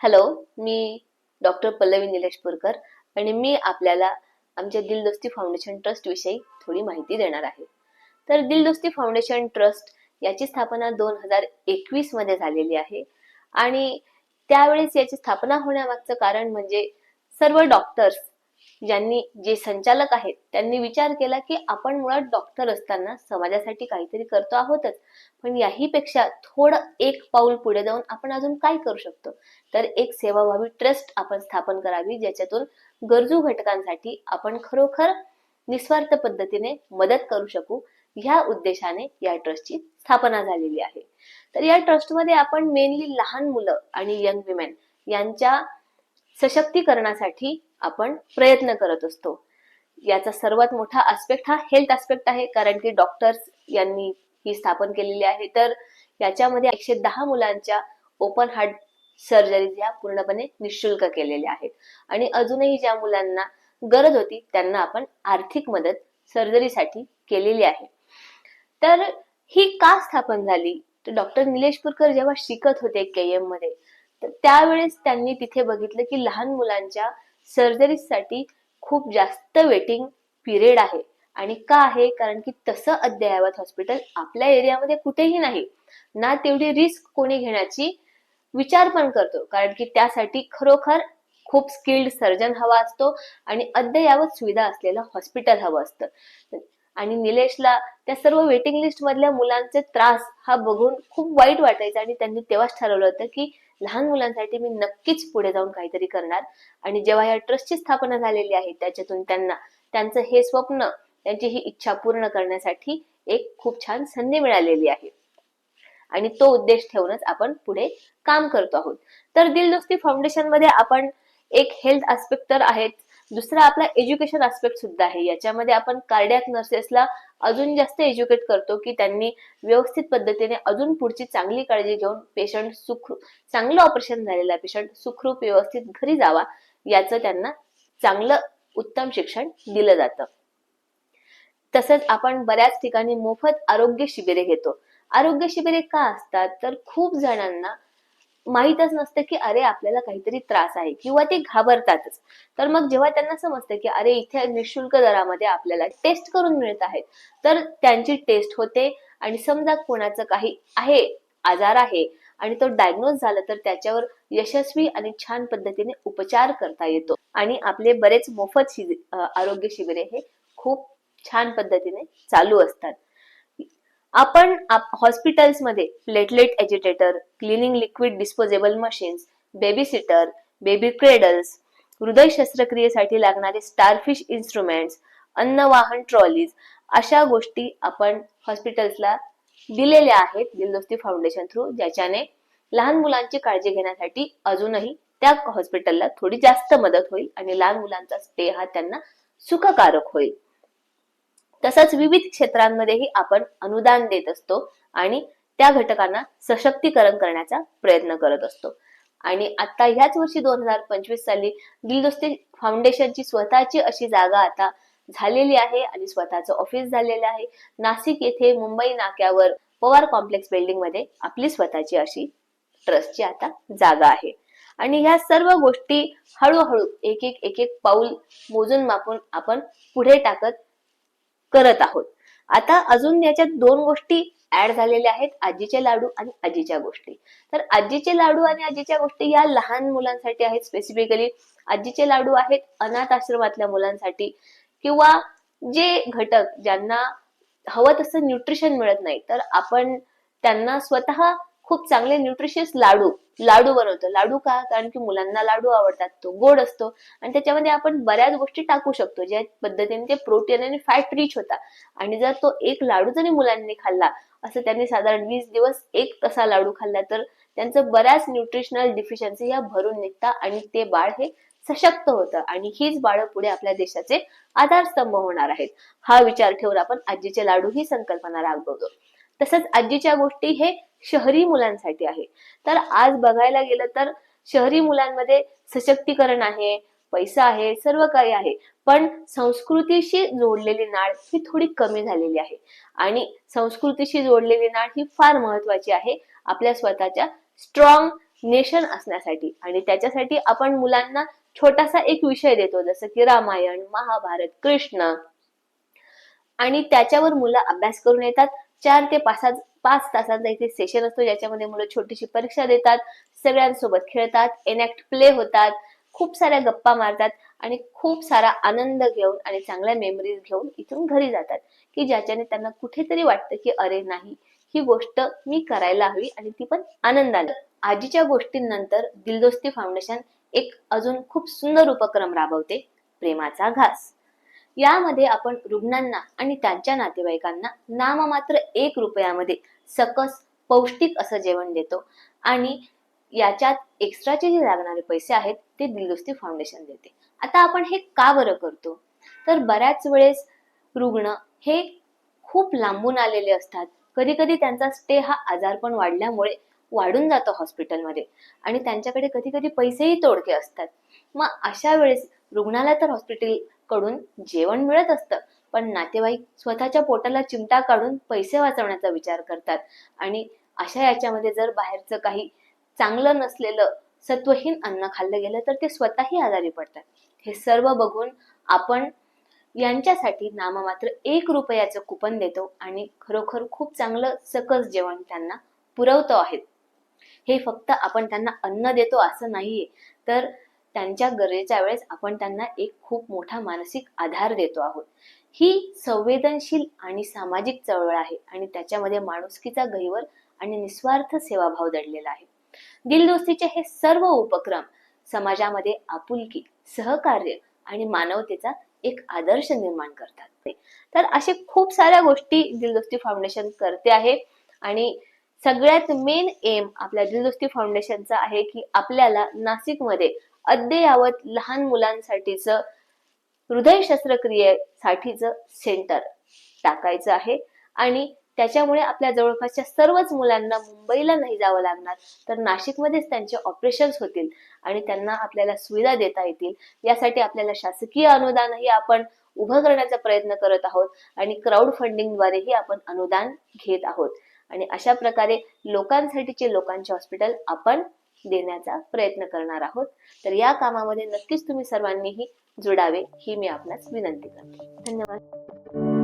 Hello, मी doctor Pallavi निलेशपूरकर आणि मी आपल्याला आमच्या दिलदोस्ती फाउंडेशन ट्रस्ट विषयी थोडी माहिती देणार आहे. तर दिलदोस्ती फाउंडेशन ट्रस्ट याची स्थापना 2021 मध्ये झालेली आहे आणि त्यावेळेस याची स्थापना होण्यामागचं कारण म्हणजे सर्व डॉक्टर्स ज्यांनी जे संचालक आहेत त्यांनी विचार केला की आपण मुळात डॉक्टर असताना समाजासाठी काहीतरी करतो आहोतच, पण याही पेक्षा थोडं एक पाऊल पुढे जाऊन आपण अजून काय करू शकतो. तर एक सेवाभावी ट्रस्ट आपण स्थापन करावी ज्याच्यातून गरजू घटकांसाठी आपण खरोखर निस्वार्थ पद्धतीने मदत करू शकू, ह्या उद्देशाने या ट्रस्टची स्थापना झालेली आहे. तर या ट्रस्टमध्ये आपण मेनली लहान मुलं आणि यंग विमेन यांच्या सशक्तीकरणासाठी आपण प्रयत्न करत असतो. याचा सर्वात मोठा आस्पेक्ट हा हेल्थ आस्पेक्ट आहे, कारण की डॉक्टर्स यांनी ही स्थापन केलेली आहे. तर याच्यामध्ये 110 मुलांच्या ओपन हार्ट सर्जरीज या पूर्णपणे निशुल्क केलेल्या आहेत आणि अजूनही ज्या मुलांना गरज होती त्यांना आपण आर्थिक मदत सर्जरीसाठी केलेली आहे. तर ही का स्थापन झाली, तर डॉक्टर निलेशपूरकर जेव्हा शिकत होते केएम मध्ये तर त्यावेळेस त्यांनी तिथे बघितलं की लहान मुलांच्या सर्जरीसाठी खूप जास्त वेटिंग पिरियड आहे. आणि का आहे, कारण की तसं अद्ययावत हॉस्पिटल आपल्या एरियामध्ये कुठेही नाही ना. तेवढी रिस्क कोणी घेण्याची विचार पण करतो, कारण की त्यासाठी खरोखर खूप स्किल्ड सर्जन हवा असतो आणि अद्ययावत सुविधा असलेलं हॉस्पिटल हवं असतं. आणि निलेशला त्या सर्व वेटिंग लिस्ट मधल्या मुलांचे त्रास हा बघून खूप वाईट वाटायचं आणि त्यांनी तेव्हाच ठरवलं होतं की लहान मुलांसाठी मी नक्कीच पुढे जाऊन काहीतरी करणार. आणि जेव्हा या ट्रस्टची स्थापना झालेली आहे त्याच्यातून त्यांना त्यांचं हे स्वप्न, त्यांची ही इच्छा पूर्ण करण्यासाठी एक खूप छान संधी मिळालेली आहे आणि तो उद्देश ठेवूनच आपण पुढे काम करतो आहोत. तर दिलदोस्ती फाउंडेशन मध्ये आपण एक हेल्थ आस्पेक्ट तर आहेच, दुसरा आपला एज्युकेशन आस्पेक्ट सुद्धा आहे. याच्यामध्ये आपण कार्डियाक नर्सेसला अजून जास्त एज्युकेट करतो की त्यांनी व्यवस्थित पद्धतीने अजून पुढची चांगली काळजी घेऊन पेशंट चांगलं ऑपरेशन झालेला पेशंट सुखरूप व्यवस्थित घरी जावा याचं त्यांना चांगलं उत्तम शिक्षण दिलं जातं. तसंच आपण बऱ्याच ठिकाणी मोफत आरोग्य शिबिरे घेतो. आरोग्य शिबिरे का असतात, तर खूप जणांना माहीतच नसतं की अरे आपल्याला काहीतरी त्रास आहे किंवा ते घाबरतातच. तर मग जेव्हा त्यांना समजतं की अरे इथे निशुल्क दरामध्ये आपल्याला टेस्ट करून मिळत आहेत, तर त्यांची टेस्ट होते आणि समजा कोणाचं काही आहे, आजार आहे आणि तो डायग्नोज झाला तर त्याच्यावर यशस्वी आणि छान पद्धतीने उपचार करता येतो. आणि आपले बरेच मोफत आरोग्य शिबिरे हे खूप छान पद्धतीने चालू असतात. आपण हॉस्पिटल्स मध्ये platelet agitator, cleaning liquid disposable machines, baby sitter, baby cradles, हृदय शस्त्रक्रियेसाठी लागणारे स्टारफिश इन्स्ट्रुमेंट्स, अन्नवाहन ट्रॉलीज अशा गोष्टी आपण हॉस्पिटल्सला दिलेल्या आहेत दिलदोस्ती फाउंडेशन थ्रू, ज्याच्याने लहान मुलांची काळजी घेण्यासाठी अजूनही त्या हॉस्पिटलला थोडी जास्त मदत होईल आणि लहान मुलांचा स्टे हा त्यांना सुखकारक होईल. तसंच विविध क्षेत्रांमध्येही आपण अनुदान देत असतो आणि त्या घटकांना सशक्तीकरण करण्याचा प्रयत्न करत असतो. आणि आता ह्याच वर्षी 2025 साली दिलदोस्ती फाउंडेशनची स्वतःची अशी जागा आता झालेली आहे आणि स्वतःचं ऑफिस झालेलं आहे. नाशिक येथे मुंबई नाक्यावर पवार कॉम्प्लेक्स बिल्डिंग मध्ये आपली स्वतःची अशी ट्रस्टची आता जागा आहे. आणि ह्या सर्व गोष्टी हळूहळू एक एक पाऊल मोजून मापून आपण पुढे टाकत करत आहोत. आता अजून याच्यात दोन गोष्टी ऍड झालेल्या आहेत, आजीचे लाडू आणि आजीच्या गोष्टी. तर आजीचे लाडू आणि आजीच्या गोष्टी या लहान मुलांसाठी आहेत. स्पेसिफिकली आजीचे लाडू आहेत अनाथ आश्रमातल्या मुलांसाठी किंवा जे घटक ज्यांना हवं तसं न्यूट्रिशन मिळत नाही, तर आपण त्यांना स्वतः खूप चांगले न्यूट्रिशियस लाडू बनवतो. लाडू का, कारण की मुलांना लाडू आवडतात, तो गोड असतो आणि त्याच्यामध्ये आपण बऱ्याच गोष्टी टाकू शकतो ज्या पद्धतीने ते प्रोटीन आणि फॅट रिच होता. आणि जर तो एक लाडू जरी मुलांनी खाल्ला, असं त्यांनी साधारण 20 दिवस एक तसा लाडू खाल्ला, तर त्यांचं बऱ्याच न्यूट्रिशनल डिफिशियन्सी ह्या भरून निघतात आणि ते बाळ हे सशक्त होतं आणि हीच बाळ पुढे आपल्या देशाचे आधारस्तंभ होणार आहेत. हा विचार ठेवून आपण आजीचे लाडू ही संकल्पना राबवतो. तसंच आजीच्या गोष्टी हे शहरी मुलांसाठी आहे. तर आज बघायला गेलं तर शहरी मुलांमध्ये सशक्तीकरण आहे, पैसा आहे, सर्व काही आहे, पण संस्कृतीशी जोडलेली नाळ ही थोडी कमी झालेली आहे. आणि संस्कृतीशी जोडलेली नाळ ही फार महत्वाची आहे आपल्या स्वतःच्या स्ट्रॉंग नेशन असण्यासाठी, आणि त्याच्यासाठी आपण मुलांना छोटासा एक विषय देतो, जसं की रामायण, महाभारत, कृष्ण, आणि त्याच्यावर मुलं अभ्यास करून येतात. 4 ते 5 तासांचा इथे सेशन असतो, ज्याच्यामध्ये मुलं छोटीशी परीक्षा देतात, सगळ्यांसोबत खेळतात, एनॅक्ट प्ले होतात, खूप साऱ्या गप्पा मारतात आणि खूप सारा आनंद घेऊन आणि चांगल्या मेमरीज घेऊन इथून घरी जातात, की ज्याच्याने त्यांना कुठेतरी वाटतं की अरे नाही, ही गोष्ट मी करायला हवी, आणि ती पण आनंदाने. आजीच्या गोष्टींनंतर दिलदोस्ती फाउंडेशन एक अजून खूप सुंदर उपक्रम राबवते, प्रेमाचा घास. यामध्ये आपण रुग्णांना आणि त्यांच्या नातेवाईकांना नाममात्र 1 रुपयामध्ये सकस पौष्टिक असं जेवण देतो, आणि याच्यात एक्स्ट्राचे जे लागणारे पैसे आहेत ते दिलदोस्ती फाउंडेशन देते. आता आपण हे का बरं करतो, तर बऱ्याच वेळेस रुग्ण हे खूप लांबून आलेले असतात. कधी कधी त्यांचा स्टे हा आजारपण वाढल्यामुळे वाढून जातो हॉस्पिटलमध्ये, आणि त्यांच्याकडे कधी कधी पैसेही तोडके असतात. मग अशा वेळेस रुग्णाला तर हॉस्पिटल कडून जेवण मिळत असतं, पण नातेवाईक स्वतःच्या पोटाला चिमटा काढून पैसे वाचवण्याचा विचार करतात, आणि अशा याच्यामध्ये जर बाहेरचं काही चांगलं नसलेलं सत्वहीन अन्न खाल्लं गेलं तर ते स्वतःही आजारी पडतात. हे सर्व बघून आपण यांच्यासाठी नाममात्र 1 रुपयाचं कुपन देतो आणि खरोखर खूप चांगलं सकस जेवण त्यांना पुरवतो आहे. हे फक्त आपण त्यांना अन्न देतो असं नाहीये, तर त्यांच्या गरजेच्या वेळेस आपण त्यांना एक खूप मोठा मानसिक आधार देतो आहोत. ही संवेदनशील आणि सामाजिक चळवळ आहे, आणि त्याच्यामध्ये माणुसकीचा गहिवर आणि निस्वार्थ सेवाभाव दडलेला आहे. दिलदोस्तीचे हे सर्व उपक्रम समाजामध्ये आपुलकी, सहकार्य आणि मानवतेचा एक आदर्श निर्माण करतात. तर असे खूप साऱ्या गोष्टी दिलदोस्ती फाउंडेशन करते आहे, आणि सगळ्यात मेन एम आपल्या दिलदोस्ती फाउंडेशनचा आहे की आपल्याला नाशिकमध्ये अद्ययावत लहान मुलांसाठीच हृदय शस्त्रक्रियेसाठीच सेंटर टाकायचं आहे, आणि त्याच्यामुळे आपल्या जवळपासच्या सर्वच मुलांना मुंबईला नाही जावं लागणार, तर नाशिकमध्येच त्यांचे ऑपरेशन्स होतील आणि त्यांना आपल्याला सुविधा देता येतील. यासाठी आपल्याला शासकीय अनुदानही आपण उभं करण्याचा प्रयत्न करत आहोत, आणि क्राऊड फंडिंगद्वारेही आपण अनुदान घेत आहोत, आणि अशा प्रकारे लोकांचे हॉस्पिटल आपण देण्याचा प्रयत्न करणार आहोत. तर या कामामध्ये नक्कीच तुम्ही सर्वांनीही जुडावे ही मी आपणास विनंती करते. धन्यवाद.